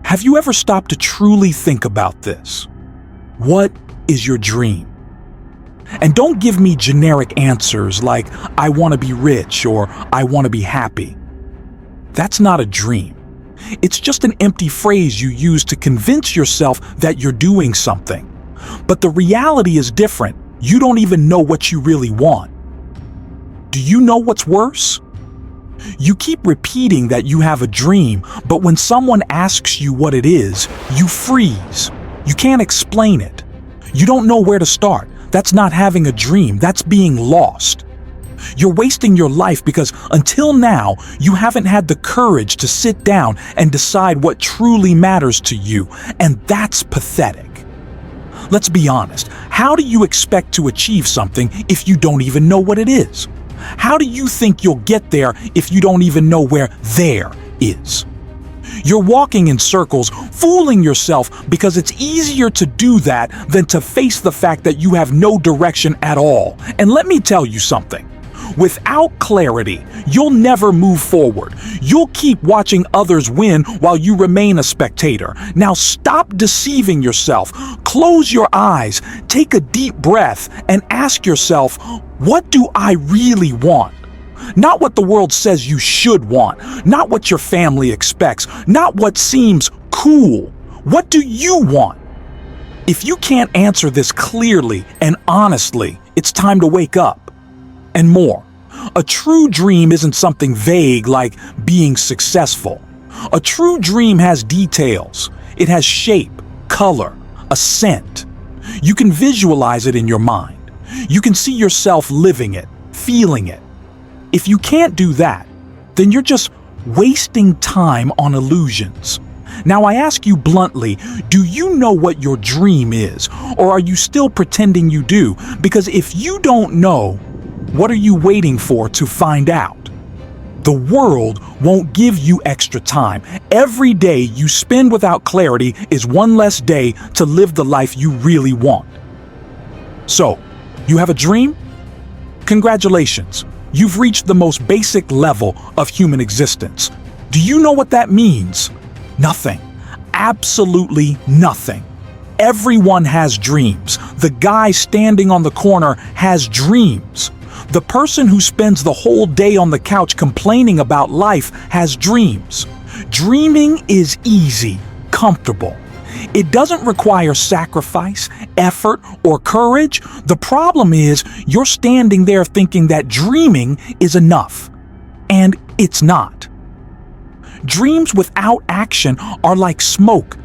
Have you ever stopped to truly think about this? What is your dream? And don't give me generic answers like, I want to be rich or I want to be happy. That's not a dream. It's just an empty phrase you use to convince yourself that you're doing something. But the reality is different. You don't even know what you really want. Do you know what's worse? You keep repeating that you have a dream, but when someone asks you what it is, you freeze. You can't explain it. You don't know where to start. That's not having a dream. That's being lost. You're wasting your life because until now, you haven't had the courage to sit down and decide what truly matters to you, and that's pathetic. Let's be honest. How do you expect to achieve something if you don't even know what it is? How do you think you'll get there if you don't even know where there is? You're walking in circles, fooling yourself because it's easier to do that than to face the fact that you have no direction at all. And let me tell you something. Without clarity, you'll never move forward. You'll keep watching others win while you remain a spectator. Now stop deceiving yourself. Close your eyes, take a deep breath, and ask yourself, what do I really want? Not what the world says you should want, not what your family expects, not what seems cool. What do you want? If you can't answer this clearly and honestly, it's time to wake up. And more. A true dream isn't something vague like being successful. A true dream has details. It has shape, color, a scent. You can visualize it in your mind. You can see yourself living it, feeling it. If you can't do that, then you're just wasting time on illusions. Now I ask you bluntly, do you know what your dream is? Or are you still pretending you do? Because if you don't know, what are you waiting for to find out? The world won't give you extra time. Every day you spend without clarity is one less day to live the life you really want. So, you have a dream? Congratulations. You've reached the most basic level of human existence. Do you know what that means? Nothing. Absolutely nothing. Everyone has dreams. The guy standing on the corner has dreams. The person who spends the whole day on the couch complaining about life has dreams. Dreaming is easy, comfortable. It doesn't require sacrifice, effort, or courage. The problem is you're standing there thinking that dreaming is enough. And it's not. Dreams without action are like smoke.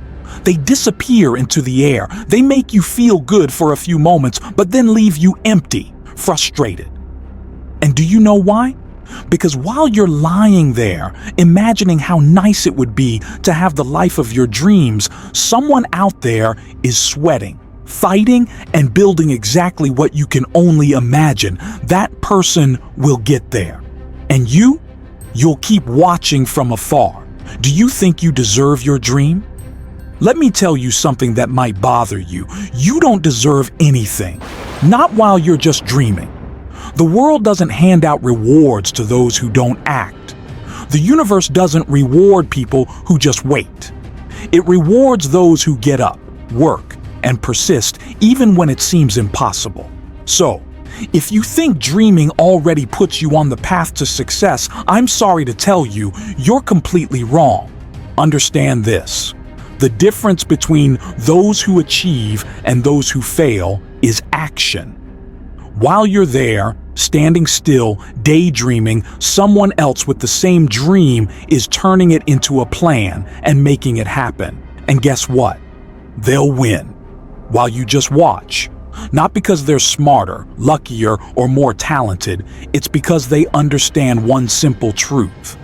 They disappear into the air. They make you feel good for a few moments, but then leave you empty, frustrated. And do you know why? Because while you're lying there, imagining how nice it would be to have the life of your dreams, someone out there is sweating, fighting, and building exactly what you can only imagine. That person will get there. And you'll keep watching from afar. Do you think you deserve your dream? Let me tell you something that might bother you. You don't deserve anything. Not while you're just dreaming. The world doesn't hand out rewards to those who don't act. The universe doesn't reward people who just wait. It rewards those who get up, work, and persist even when it seems impossible. So, if you think dreaming already puts you on the path to success, I'm sorry to tell you, you're completely wrong. Understand this. The difference between those who achieve and those who fail is action. While you're there, standing still, daydreaming, someone else with the same dream is turning it into a plan and making it happen. And guess what? They'll win, while you just watch. Not because they're smarter, luckier, or more talented. It's because they understand one simple truth.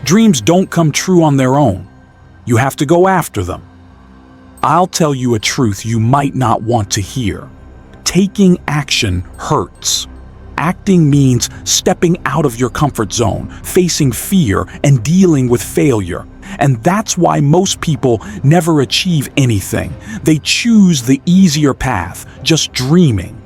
Dreams don't come true on their own. You have to go after them. I'll tell you a truth you might not want to hear. Taking action hurts. Acting means stepping out of your comfort zone, facing fear, and dealing with failure. And that's why most people never achieve anything. They choose the easier path, just dreaming.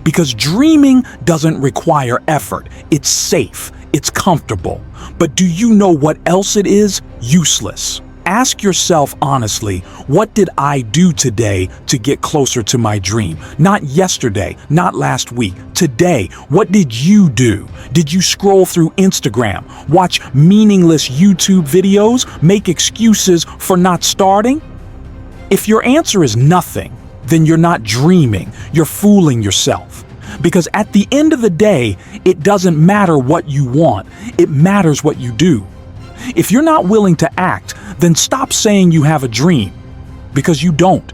Because dreaming doesn't require effort. It's safe. It's comfortable. But do you know what else it is? Useless. Ask yourself honestly, what did I do today to get closer to my dream? Not yesterday, not last week. Today, what did you do? Did you scroll through Instagram, watch meaningless YouTube videos, make excuses for not starting? If your answer is nothing, then you're not dreaming, you're fooling yourself. Because at the end of the day, it doesn't matter what you want, it matters what you do. If you're not willing to act, then stop saying you have a dream, because you don't.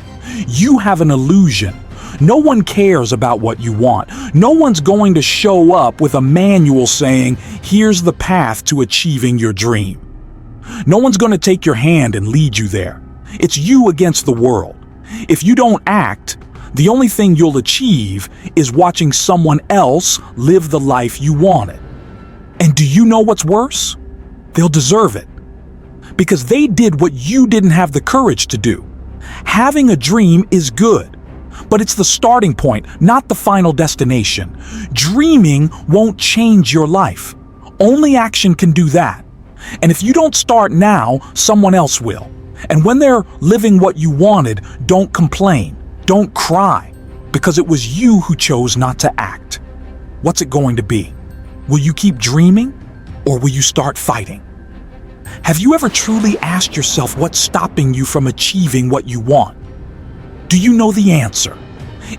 You have an illusion. No one cares about what you want. No one's going to show up with a manual saying, here's the path to achieving your dream. No one's going to take your hand and lead you there. It's you against the world. If you don't act, the only thing you'll achieve is watching someone else live the life you wanted. And do you know what's worse? They'll deserve it. Because they did what you didn't have the courage to do. Having a dream is good, but it's the starting point, not the final destination. Dreaming won't change your life. Only action can do that. And if you don't start now, someone else will. And when they're living what you wanted, don't complain, don't cry, because it was you who chose not to act. What's it going to be? Will you keep dreaming, or will you start fighting? Have you ever truly asked yourself what's stopping you from achieving what you want? Do you know the answer?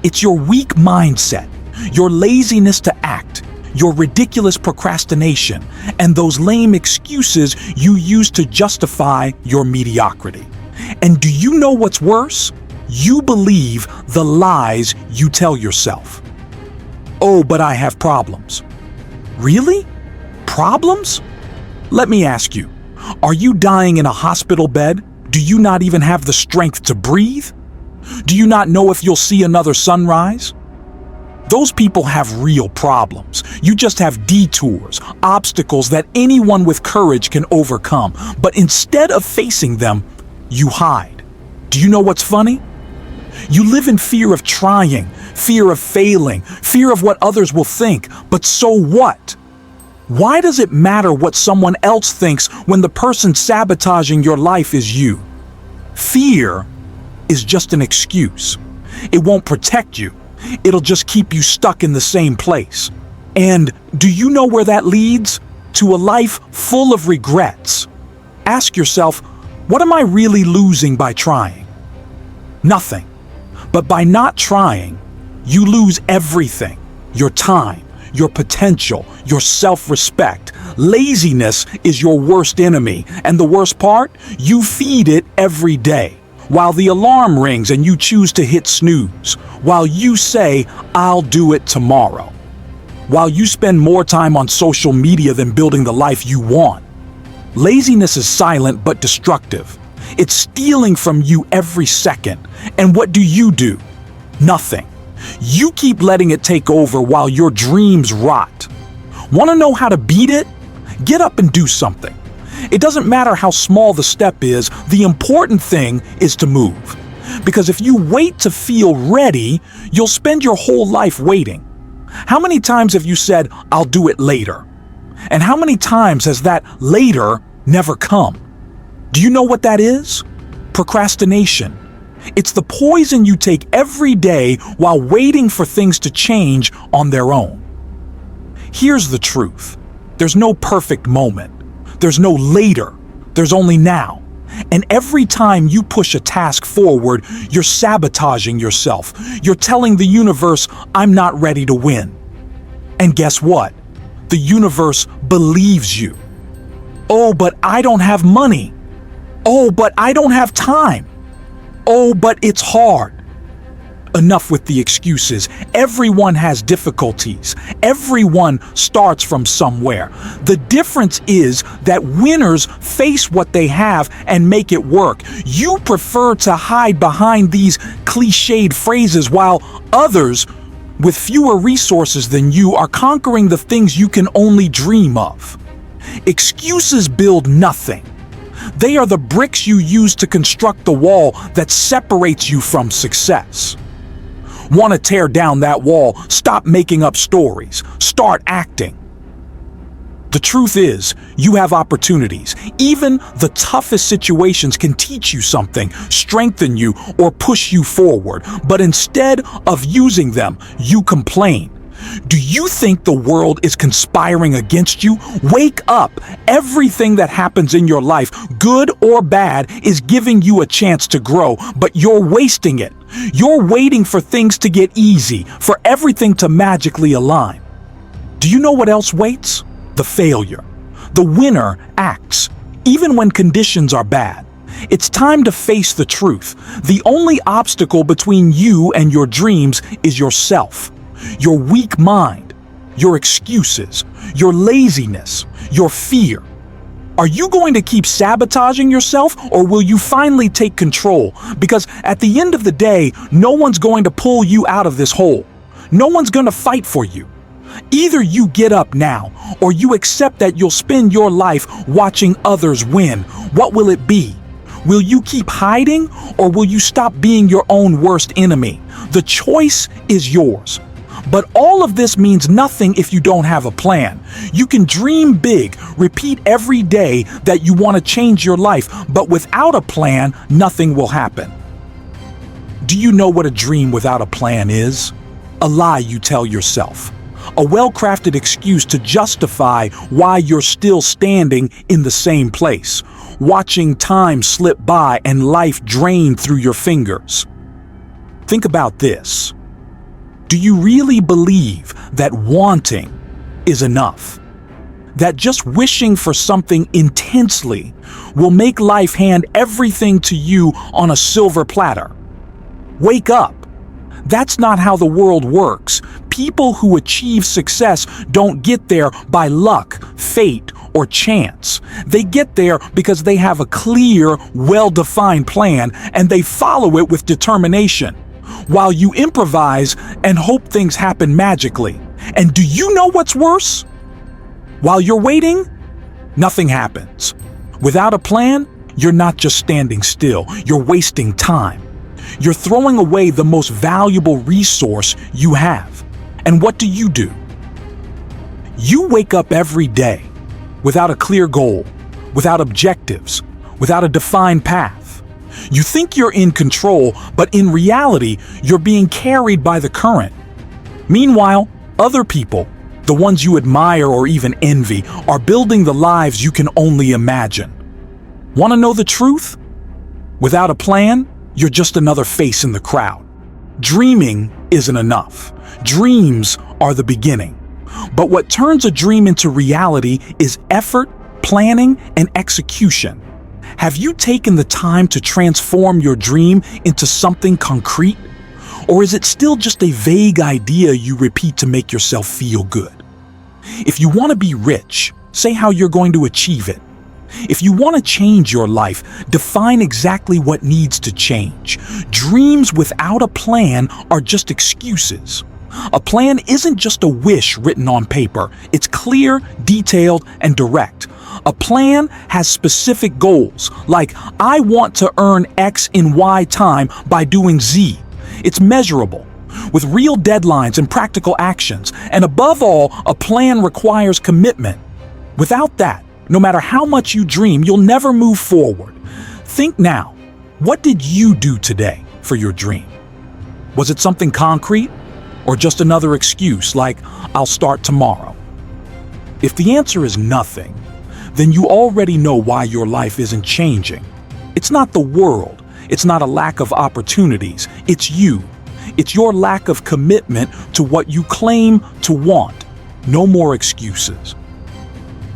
It's your weak mindset, your laziness to act, your ridiculous procrastination, and those lame excuses you use to justify your mediocrity. And do you know what's worse? You believe the lies you tell yourself. Oh, but I have problems. Really? Problems? Let me ask you, are you dying in a hospital bed? Do you not even have the strength to breathe? Do you not know if you'll see another sunrise? Those people have real problems. You just have detours, obstacles that anyone with courage can overcome. But instead of facing them, you hide. Do you know what's funny? You live in fear of trying, fear of failing, fear of what others will think. But so what? Why does it matter what someone else thinks when the person sabotaging your life is you? Fear is just an excuse. It won't protect you. It'll just keep you stuck in the same place. And do you know where that leads? To a life full of regrets. Ask yourself, what am I really losing by trying? Nothing. But by not trying, you lose everything. Your time, your potential, your self-respect. Laziness is your worst enemy. And the worst part? You feed it every day. While the alarm rings and you choose to hit snooze, while you say, I'll do it tomorrow, while you spend more time on social media than building the life you want. Laziness is silent but destructive. It's stealing from you every second. And what do? Nothing. You keep letting it take over while your dreams rot. Want to know how to beat it? Get up and do something. It doesn't matter how small the step is, the important thing is to move. Because if you wait to feel ready, you'll spend your whole life waiting. How many times have you said, I'll do it later? And how many times has that later never come? Do you know what that is? Procrastination. It's the poison you take every day while waiting for things to change on their own. Here's the truth. There's no perfect moment. There's no later, there's only now. And every time you push a task forward, you're sabotaging yourself. You're telling the universe, I'm not ready to win. And guess what? The universe believes you. Oh, but I don't have money. Oh, but I don't have time. Oh, but it's hard. Enough with the excuses. Everyone has difficulties. Everyone starts from somewhere. The difference is that winners face what they have and make it work. You prefer to hide behind these cliched phrases while others with fewer resources than you are conquering the things you can only dream of. Excuses build nothing. They are the bricks you use to construct the wall that separates you from success. Want to tear down that wall? Stop making up stories. Start acting. The truth is, you have opportunities. Even the toughest situations can teach you something, strengthen you, or push you forward. But instead of using them, you complain. Do you think the world is conspiring against you? Wake up! Everything that happens in your life, good or bad, is giving you a chance to grow, but you're wasting it. You're waiting for things to get easy, for everything to magically align. Do you know what else waits? The failure. The winner acts, even when conditions are bad. It's time to face the truth. The only obstacle between you and your dreams is yourself. Your weak mind, your excuses, your laziness, your fear. Are you going to keep sabotaging yourself, or will you finally take control? Because at the end of the day, no one's going to pull you out of this hole. No one's going to fight for you. Either you get up now, or you accept that you'll spend your life watching others win. What will it be? Will you keep hiding, or will you stop being your own worst enemy? The choice is yours. But all of this means nothing if you don't have a plan. You can dream big, repeat every day that you want to change your life, but without a plan, nothing will happen. Do you know what a dream without a plan is? A lie you tell yourself. A well-crafted excuse to justify why you're still standing in the same place, watching time slip by and life drain through your fingers. Think about this. Do you really believe that wanting is enough? That just wishing for something intensely will make life hand everything to you on a silver platter? Wake up. That's not how the world works. People who achieve success don't get there by luck, fate, or chance. They get there because they have a clear, well-defined plan, and they follow it with determination, while you improvise and hope things happen magically. And do you know what's worse? While you're waiting, nothing happens. Without a plan, you're not just standing still, you're wasting time. You're throwing away the most valuable resource you have. And what do? You wake up every day without a clear goal, without objectives, without a defined path. You think you're in control, but in reality, you're being carried by the current. Meanwhile, other people, the ones you admire or even envy, are building the lives you can only imagine. Want to know the truth? Without a plan, you're just another face in the crowd. Dreaming isn't enough. Dreams are the beginning. But what turns a dream into reality is effort, planning, and execution. Have you taken the time to transform your dream into something concrete? Or is it still just a vague idea you repeat to make yourself feel good? If you want to be rich, say how you're going to achieve it. If you want to change your life, define exactly what needs to change. Dreams without a plan are just excuses. A plan isn't just a wish written on paper. It's clear, detailed, and direct. A plan has specific goals, like I want to earn X in Y time by doing Z. It's measurable, with real deadlines and practical actions. And above all, a plan requires commitment. Without that, no matter how much you dream, you'll never move forward. Think now, what did you do today for your dream? Was it something concrete? Or just another excuse like, I'll start tomorrow? If the answer is nothing, then you already know why your life isn't changing. It's not the world. It's not a lack of opportunities. It's you. It's your lack of commitment to what you claim to want. No more excuses.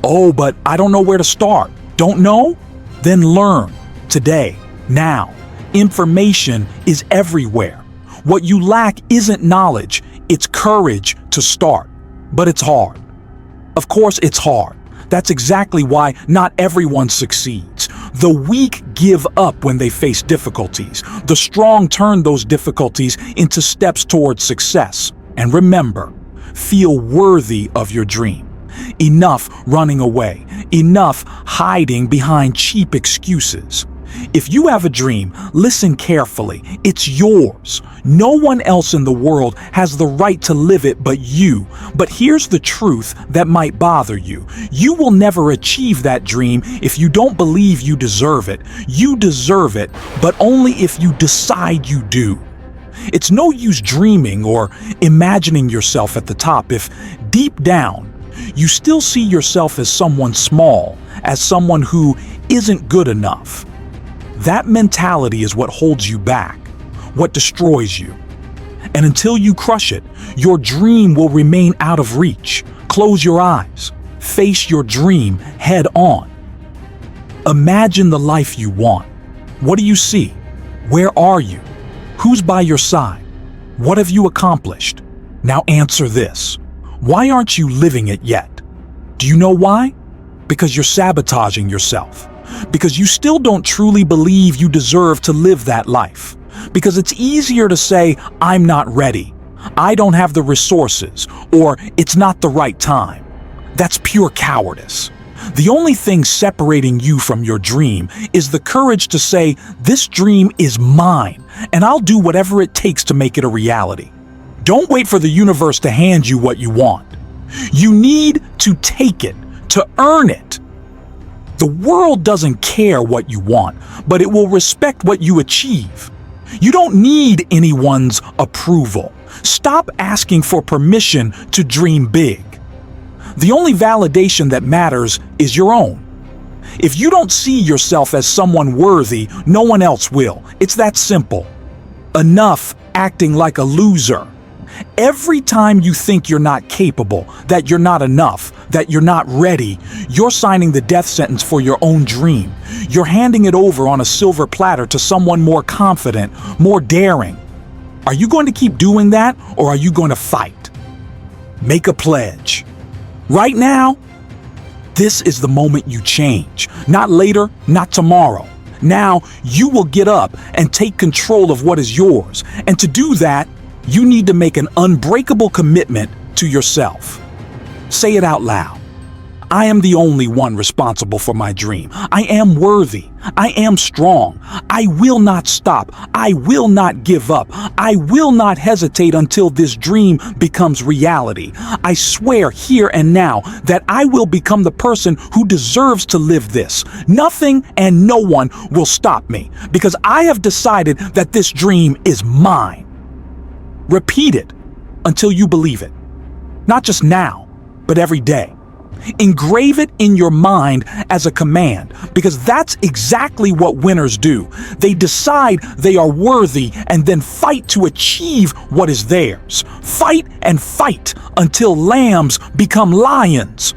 Oh, but I don't know where to start. Don't know? Then learn. Today. Now. Information is everywhere. What you lack isn't knowledge, it's courage to start. But it's hard. Of course it's hard. That's exactly why not everyone succeeds. The weak give up when they face difficulties. The strong turn those difficulties into steps towards success. And remember, feel worthy of your dream. Enough running away. Enough hiding behind cheap excuses. If you have a dream, listen carefully. It's yours. No one else in the world has the right to live it but you. But here's the truth that might bother you. You will never achieve that dream if you don't believe you deserve it. You deserve it, but only if you decide you do. It's no use dreaming or imagining yourself at the top if deep down you still see yourself as someone small, as someone who isn't good enough. That mentality is what holds you back, what destroys you. And until you crush it, your dream will remain out of reach. Close your eyes. Face your dream head on. Imagine the life you want. What do you see? Where are you? Who's by your side? What have you accomplished? Now answer this. Why aren't you living it yet? Do you know why? Because you're sabotaging yourself. Because you still don't truly believe you deserve to live that life. Because it's easier to say, I'm not ready, I don't have the resources, or it's not the right time. That's pure cowardice. The only thing separating you from your dream is the courage to say, this dream is mine, and I'll do whatever it takes to make it a reality. Don't wait for the universe to hand you what you want. You need to take it, to earn it. The world doesn't care what you want, but it will respect what you achieve. You don't need anyone's approval. Stop asking for permission to dream big. The only validation that matters is your own. If you don't see yourself as someone worthy, no one else will. It's that simple. Enough acting like a loser. Every time you think you're not capable, that you're not enough, that you're not ready, you're signing the death sentence for your own dream. You're handing it over on a silver platter to someone more confident, more daring. Are you going to keep doing that, or are you going to fight? Make a pledge. Right now, this is the moment you change. Not later, not tomorrow. Now, you will get up and take control of what is yours. And to do that, you need to make an unbreakable commitment to yourself. Say it out loud. I am the only one responsible for my dream. I am worthy. I am strong. I will not stop. I will not give up. I will not hesitate until this dream becomes reality. I swear here and now that I will become the person who deserves to live this. Nothing and no one will stop me because I have decided that this dream is mine. Repeat it until you believe it. Not just now, but every day. Engrave it in your mind as a command, because that's exactly what winners do. They decide they are worthy and then fight to achieve what is theirs. Fight and fight until lambs become lions.